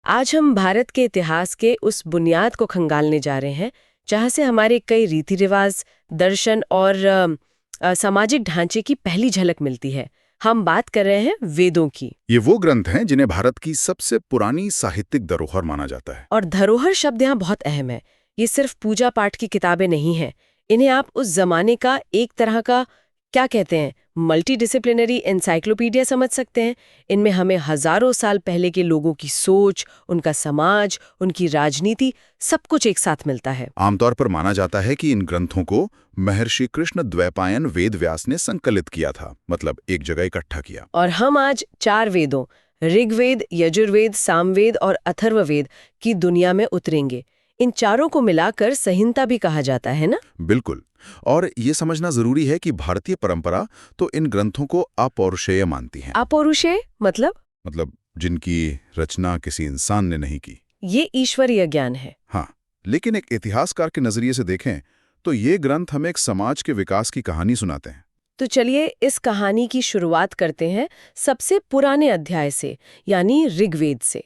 आज हम भारत के इतिहास के उस बुनियाद को खंगालने जा रहे हैं जहाँ से हमारे कई रीति रिवाज, दर्शन और सामाजिक ढांचे की पहली झलक मिलती है। हम बात कर रहे हैं वेदों की। ये वो ग्रंथ हैं जिन्हें भारत की सबसे पुरानी साहित्यिक धरोहर माना जाता है। और धरोहर शब्द यहाँ बहुत अहम है। ये सिर्फ पूजा पाठ की किताबें नहीं हैं। इन्हें आप उस जमाने का एक तरह का क्या कहते हैं मल्टी डिसिप्लिनरी एनसाइक्लोपीडिया समझ सकते हैं। इनमें हमें हजारों साल पहले के लोगों की सोच, उनका समाज, उनकी राजनीति, सब कुछ एक साथ मिलता है। आमतौर पर माना जाता है कि इन ग्रंथों को महर्षि कृष्ण द्वैपायन वेद व्यास ने संकलित किया था, मतलब एक जगह इकट्ठा किया। और हम आज 4 वेदों ऋग्वेद, यजुर्वेद, सामवेद और अथर्ववेद की दुनिया में उतरेंगे। इन चारों को मिलाकर संहिता भी कहा जाता है ना? बिल्कुल। और ये समझना जरूरी है कि भारतीय परंपरा तो इन ग्रंथों को अपौरुषेय मानती है। अपौरुषेय मतलब जिनकी रचना किसी इंसान ने नहीं की। ये ईश्वरीय ज्ञान है। हाँ, लेकिन एक इतिहासकार के नजरिए से देखें तो ये ग्रंथ हमें एक समाज के विकास की कहानी सुनाते हैं। तो चलिए इस कहानी की शुरुआत करते हैं सबसे पुराने अध्याय से, यानी ऋग्वेद से।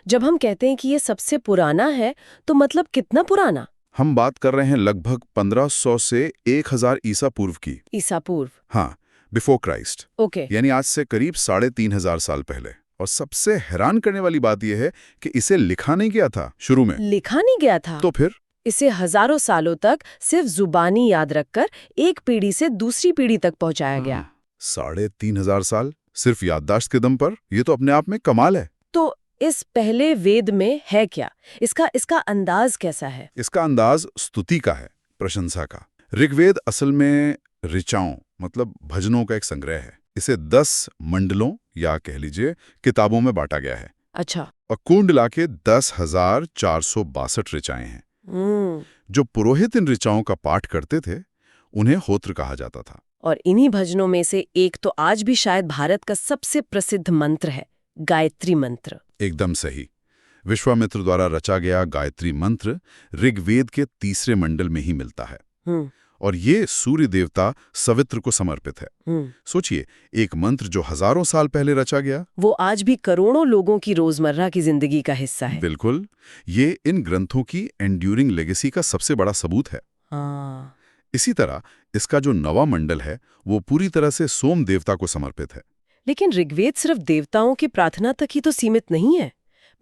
जब हम कहते हैं कि ये सबसे पुराना है तो मतलब कितना पुराना? हम बात कर रहे हैं लगभग 1500 से 1000 ईसा पूर्व की। ईसा पूर्व? हाँ, बिफोर क्राइस्ट। ओके। यानी आज से करीब 3500 साल पहले। और सबसे हैरान करने वाली बात यह है कि इसे लिखा नहीं गया था शुरू में। लिखा नहीं गया था? तो फिर इसे हजारों सालों तक सिर्फ जुबानी याद रखकर एक पीढ़ी से दूसरी पीढ़ी तक पहुंचाया गया। 3500 साल सिर्फ याददाश्त के दम पर? ये तो अपने आप में कमाल है। तो इस पहले वेद में है क्या? इसका अंदाज कैसा है? इसका अंदाज स्तुति का है, प्रशंसा का। ऋग्वेद असल में ऋचाओं मतलब भजनों का एक संग्रह है। इसे 10 मंडलों या कह लीजिए किताबों में बांटा गया है। अच्छा। और कुल मिला के 10,462 ऋचाएं हैं। जो पुरोहित इन ऋचाओं का पाठ करते थे उन्हें होत्र कहा जाता था। और इन्हीं भजनों में से एक तो आज भी शायद भारत का सबसे प्रसिद्ध मंत्र है, गायत्री मंत्र। एकदम सही। विश्वामित्र द्वारा रचा गया गायत्री मंत्र ऋग्वेद के 3 मंडल में ही मिलता है। और ये सूर्य देवता सवित्र को समर्पित है। सोचिए, एक मंत्र जो हजारों साल पहले रचा गया, वो आज भी करोड़ों लोगों की रोजमर्रा की जिंदगी का हिस्सा है। बिल्कुल। ये इन ग्रंथों की एंड्यूरिंग लेगेसी का सबसे बड़ा सबूत है। हाँ। इसी तरह इसका जो नवा मंडल है वो पूरी तरह से सोम देवता को समर्पित है। लेकिन ऋग्वेद सिर्फ देवताओं की प्रार्थना तक ही तो सीमित नहीं है।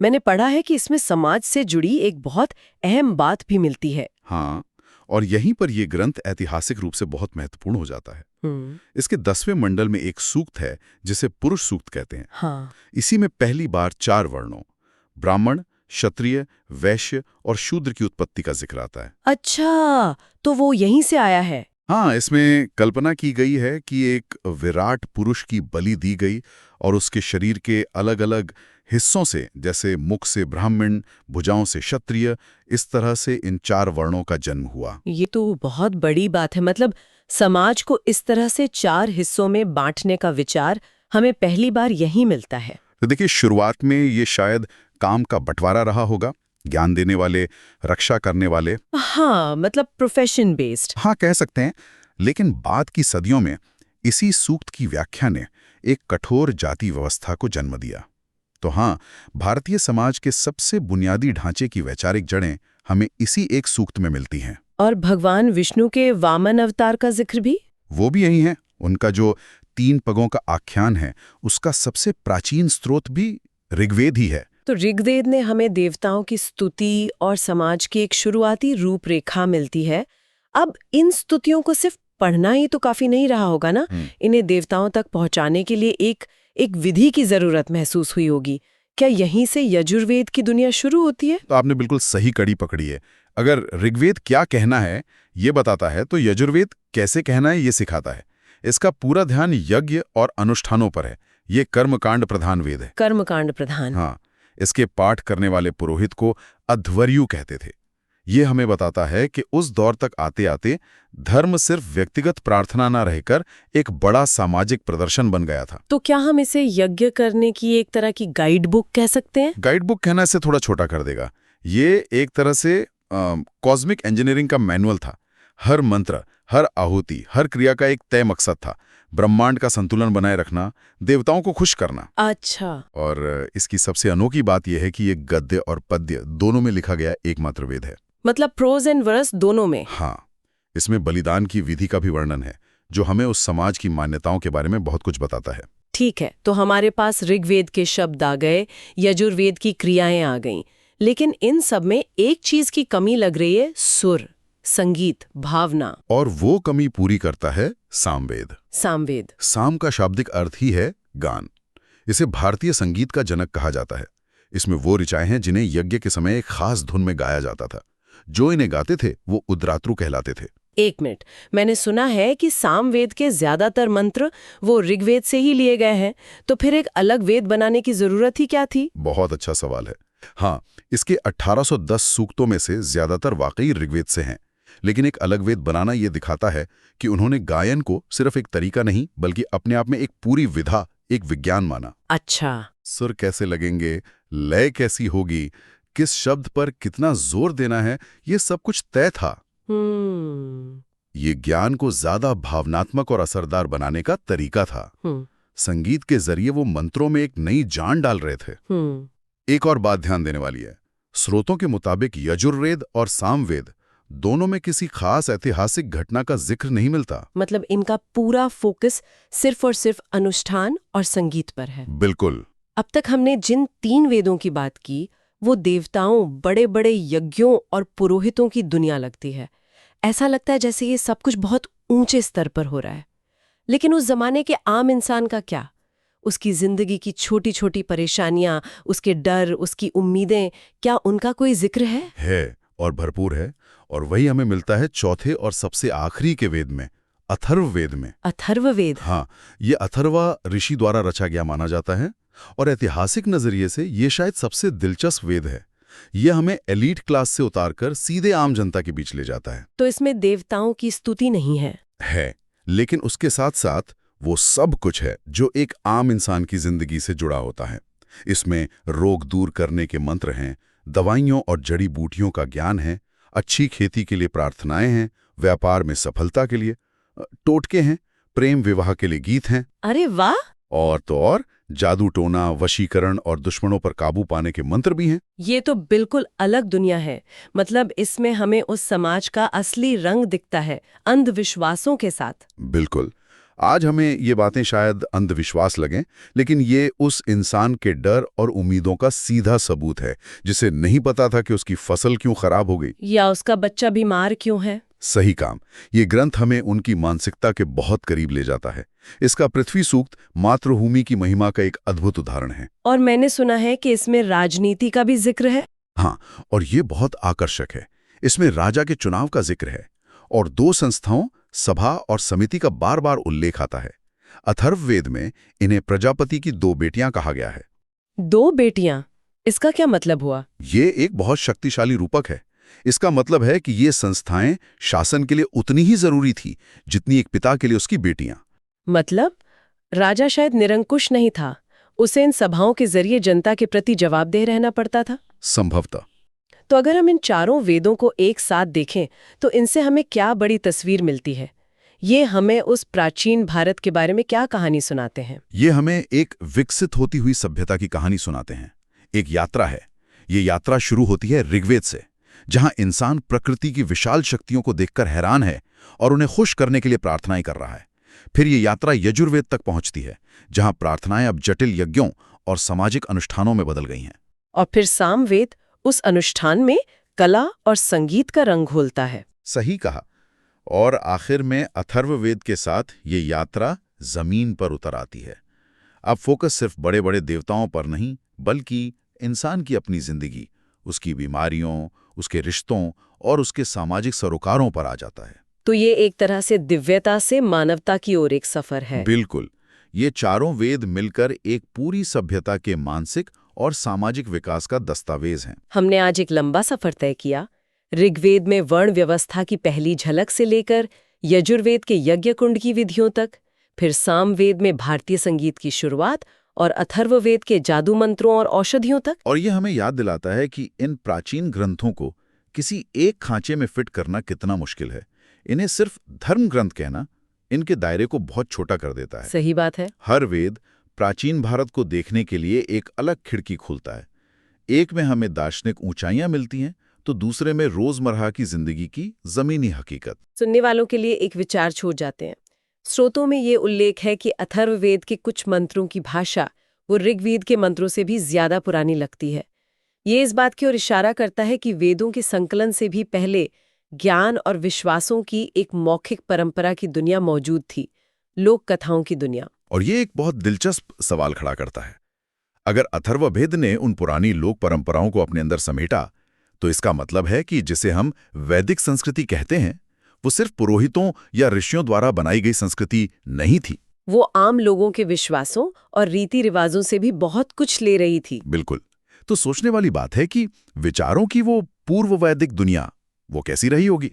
मैंने पढ़ा है कि इसमें समाज से जुड़ी एक बहुत अहम बात भी मिलती है। हाँ, और यहीं पर यह ग्रंथ ऐतिहासिक रूप से बहुत महत्वपूर्ण हो जाता है। इसके 10वें मंडल में एक सूक्त है जिसे पुरुष सूक्त कहते हैं। हाँ। इसी में पहली बार 4 वर्णों ब्राह्मण, क्षत्रिय, वैश्य और शूद्र की उत्पत्ति का जिक्र आता है। अच्छा, तो वो यहीं से आया है। हाँ, इसमें कल्पना की गई है कि एक विराट पुरुष की बलि दी गई और उसके शरीर के अलग अलग हिस्सों से, जैसे मुख से ब्राह्मण, भुजाओं से क्षत्रिय, इस तरह से इन 4 वर्णों का जन्म हुआ। ये तो बहुत बड़ी बात है। मतलब समाज को इस तरह से 4 हिस्सों में बांटने का विचार हमें पहली बार यहीं मिलता है। तो देखिए, शुरुआत में ये शायद काम का बंटवारा रहा होगा, ज्ञान देने वाले, रक्षा करने वाले। हाँ, मतलब प्रोफेशन बेस्ड। हाँ, कह सकते हैं। लेकिन बाद की सदियों में इसी सूक्त की व्याख्या ने एक कठोर जाति व्यवस्था को जन्म दिया। तो हाँ, भारतीय समाज के सबसे बुनियादी ढांचे की वैचारिक जड़ें हमें इसी एक सूक्त में मिलती हैं। और भगवान विष्णु के वामन अवतार का जिक्र भी? वो भी यही है। उनका जो 3 पगों का आख्यान है, उसका सबसे प्राचीन स्रोत भी ऋग्वेद ही है। तो ऋग्वेद ने हमें देवताओं की स्तुति और समाज की एक शुरुआती रूपरेखा मिलती है। अब इन स्तुतियों को सिर्फ पढ़ना ही तो काफी नहीं रहा होगा ना। इन्हें देवताओं तक पहुंचाने के लिए एक विधि की जरूरत महसूस हुई होगी। क्या यहीं से यजुर्वेद की दुनिया शुरू होती है? तो आपने बिल्कुल सही कड़ी पकड़ी है। अगर ऋग्वेद क्या कहना है ये बताता है तो यजुर्वेद कैसे कहना है ये सिखाता है। इसका पूरा ध्यान यज्ञ और अनुष्ठानों पर है। ये कर्मकांड प्रधान वेद है। कर्मकांड प्रधान? हाँ। इसके पाठ करने वाले पुरोहित को अध्वर्यु कहते थे। ये हमें बताता है कि उस दौर तक आते आते धर्म सिर्फ व्यक्तिगत प्रार्थना न रहकर एक बड़ा सामाजिक प्रदर्शन बन गया था। तो क्या हम इसे यज्ञ करने की एक तरह की गाइड बुक कह सकते हैं? गाइड बुक कहना इसे थोड़ा छोटा कर देगा। ये एक तरह से कॉस्मिक इंजीनियरिंग का मैनुअल था। हर मंत्र, हर आहुति, हर क्रिया का एक तय मकसद था। ब्रह्मांड का संतुलन बनाए रखना, देवताओं को खुश करना। अच्छा। और इसकी सबसे अनोखी बात यह है कि ये गद्य और पद्य दोनों में लिखा गया एकमात्र वेद है। मतलब प्रोज एंड वर्स दोनों में? हाँ, इसमें बलिदान की विधि का भी वर्णन है, जो हमें उस समाज की मान्यताओं के बारे में बहुत कुछ बताता है। ठीक है, तो हमारे पास ऋग्वेद के शब्द आ गए, यजुर्वेद की क्रियाएं आ गईं, लेकिन इन सब में एक चीज की कमी लग रही है, सुर, संगीत, भावना। और वो कमी पूरी करता है सामवेद। सामवेद। साम का शाब्दिक अर्थ ही है गान। इसे भारतीय संगीत का जनक कहा जाता है। इसमें वो ऋचाएं हैं जिन्हें यज्ञ के समय एक खास धुन में गाया जाता था। जो इन्हें गाते थे वो उद्रातृ कहलाते थे। एक मिनट, मैंने सुना है कि सामवेद के ज्यादातर मंत्र वो ऋग्वेद से ही लिए गए हैं, तो फिर एक अलग वेद बनाने की जरूरत ही क्या थी? बहुत अच्छा सवाल है। हाँ, इसके 1810 सूक्तों में से ज्यादातर वाकई ऋग्वेद से हैं, लेकिन एक अलग वेद बनाना ये दिखाता है कि उन्होंने गायन को सिर्फ एक तरीका नहीं बल्कि अपने आप में एक पूरी विधा, एक विज्ञान माना। अच्छा। सुर कैसे लगेंगे, लय कैसी होगी, किस शब्द पर कितना जोर देना है, ये सब कुछ तय था। ये ज्ञान को ज्यादा भावनात्मक और असरदार बनाने का तरीका था। संगीत के जरिए वो मंत्रों में एक नई जान डाल रहे थे। एक और बात ध्यान देने वाली है, स्रोतों के मुताबिक यजुर्वेद और सामवेद दोनों में किसी खास ऐतिहासिक घटना का जिक्र नहीं मिलता। मतलब इनका पूरा फोकस सिर्फ और सिर्फ अनुष्ठान और संगीत पर है। बिल्कुल। अब तक हमने जिन 3 वेदों की बात की, वो देवताओं, बड़े बड़े यज्ञों और पुरोहितों की दुनिया लगती है। ऐसा लगता है जैसे ये सब कुछ बहुत ऊंचे स्तर पर हो रहा है। लेकिन उस जमाने के आम इंसान का क्या? उसकी जिंदगी की छोटी छोटी परेशानियां, उसके डर, उसकी उम्मीदें, क्या उनका कोई जिक्र है? है, और भरपूर है। और वही हमें मिलता है चौथे और सबसे आखिरी के वेद में, अथर्ववेद में। अथर्ववेद? हाँ, ये अथर्वा ऋषि द्वारा रचा गया माना जाता है, और ऐतिहासिक नजरिए से ये शायद सबसे दिलचस्प वेद है। यह हमें एलीट क्लास से उतारकर सीधे आम जनता के बीच ले जाता है। तो इसमें देवताओं की स्तुति नहीं है? है, लेकिन उसके साथ साथ वो सब कुछ है जो एक आम इंसान की जिंदगी से जुड़ा होता है। इसमें रोग दूर करने के मंत्र हैं, दवाइयों और जड़ी बूटियों का ज्ञान है, अच्छी खेती के लिए प्रार्थनाएं हैं, व्यापार में सफलता के लिए टोटके हैं, प्रेम विवाह के लिए गीत हैं। अरे वाह! और तो और जादू टोना, वशीकरण और दुश्मनों पर काबू पाने के मंत्र भी हैं। ये तो बिल्कुल अलग दुनिया है। मतलब इसमें हमें उस समाज का असली रंग दिखता है, अंधविश्वासों के साथ। बिल्कुल। आज हमें ये बातें शायद अंधविश्वास लगें, लेकिन ये उस इंसान के डर और उम्मीदों का सीधा सबूत है, जिसे नहीं पता था कि उसकी फसल क्यों खराब हो गई या उसका बच्चा बीमार क्यों है। सही काम। ये ग्रंथ हमें उनकी मानसिकता के बहुत करीब ले जाता है। इसका पृथ्वी सूक्त मातृभूमि की महिमा का एक अद्भुत उदाहरण है। और मैंने सुना है कि इसमें राजनीति का भी जिक्र है। हाँ, और ये बहुत आकर्षक है। इसमें राजा के चुनाव का जिक्र है और 2 संस्थाओं, सभा और समिति का बार बार उल्लेख आता है। अथर्ववेद में इन्हें प्रजापति की 2 बेटियां कहा गया है। 2 बेटियां? इसका क्या मतलब हुआ? ये एक बहुत शक्तिशाली रूपक है। इसका मतलब है कि ये संस्थाएं शासन के लिए उतनी ही जरूरी थी जितनी एक पिता के लिए उसकी बेटियां। मतलब राजा शायद निरंकुश नहीं था, उसे इन सभाओं के जरिए जनता के प्रति जवाबदेह रहना पड़ता था। संभवतः। तो अगर हम इन चारों वेदों को एक साथ देखें तो इनसे हमें क्या बड़ी तस्वीर मिलती है? ये हमें उस प्राचीन भारत के बारे में क्या कहानी सुनाते हैं? ये हमें एक विकसित होती हुई सभ्यता की कहानी सुनाते हैं। एक यात्रा है। ये यात्रा शुरू होती है ऋग्वेद से, जहां इंसान प्रकृति की विशाल शक्तियों को देखकर हैरान है और उन्हें खुश करने के लिए प्रार्थनाएं कर रहा है। फिर ये यात्रा यजुर्वेद तक पहुंचती है, जहां प्रार्थनाएं अब जटिल यज्ञों और सामाजिक अनुष्ठानों में बदल गई हैं। और फिर सामवेद उस अनुष्ठान में कला और संगीत का रंग घोलता है। सही कहा। और आखिर में अथर्ववेद के साथ ये यात्रा जमीन पर उतर आती है। अब फोकस सिर्फ बड़े बड़े देवताओं पर नहीं, बल्कि इंसान की अपनी जिंदगी, उसकी बीमारियों, उसके रिश्तों और उसके सामाजिक सरोकारों पर आ जाता है। तो ये एक तरह से दिव्यता से मानवता की ओर एक सफर है। बिल्कुल। ये चारों वेद मिलकर एक पूरी सभ्यता के मानसिक और सामाजिक विकास का दस्तावेज हैं। हमने आज एक लंबा सफर तय किया, ऋग्वेद में वर्ण व्यवस्था की पहली झलक से लेकर यजुर्वेद के यज्ञ कुंड की विधियों तक, फिर सामवेद में भारतीय संगीत की शुरुआत और अथर्ववेद के जादू मंत्रों और औषधियों तक। और ये हमें याद दिलाता है कि इन प्राचीन ग्रंथों को किसी एक खांचे में फिट करना कितना मुश्किल है। इन्हें सिर्फ धर्म ग्रंथ कहना इनके दायरे को बहुत छोटा कर देता है। सही बात है। हर वेद प्राचीन भारत को देखने के लिए एक अलग खिड़की खोलता है। एक में हमें दार्शनिक ऊंचाइयां मिलती हैं, तो दूसरे में रोजमर्रा की जिंदगी की जमीनी हकीकत। सुनने वालों के लिए एक विचार छोड़ जाते हैं। स्रोतों में ये उल्लेख है कि अथर्ववेद के कुछ मंत्रों की भाषा वो ऋग्वेद के मंत्रों से भी ज्यादा पुरानी लगती है। ये इस बात की ओर इशारा करता है कि वेदों के संकलन से भी पहले ज्ञान और विश्वासों की एक मौखिक परंपरा की दुनिया मौजूद थी, लोक कथाओं की दुनिया। और ये एक बहुत दिलचस्प सवाल खड़ा करता है। अगर अथर्ववेद ने उन पुरानी लोक परंपराओं को अपने अंदर समेटा, तो इसका मतलब है कि जिसे हम वैदिक संस्कृति कहते हैं, वो सिर्फ पुरोहितों या ऋषियों द्वारा बनाई गई संस्कृति नहीं थी। वो आम लोगों के विश्वासों और रीति रिवाजों से भी बहुत कुछ ले रही थी। बिल्कुल। तो सोचने वाली बात है कि विचारों की वो पूर्व वैदिक दुनिया वो कैसी रही होगी।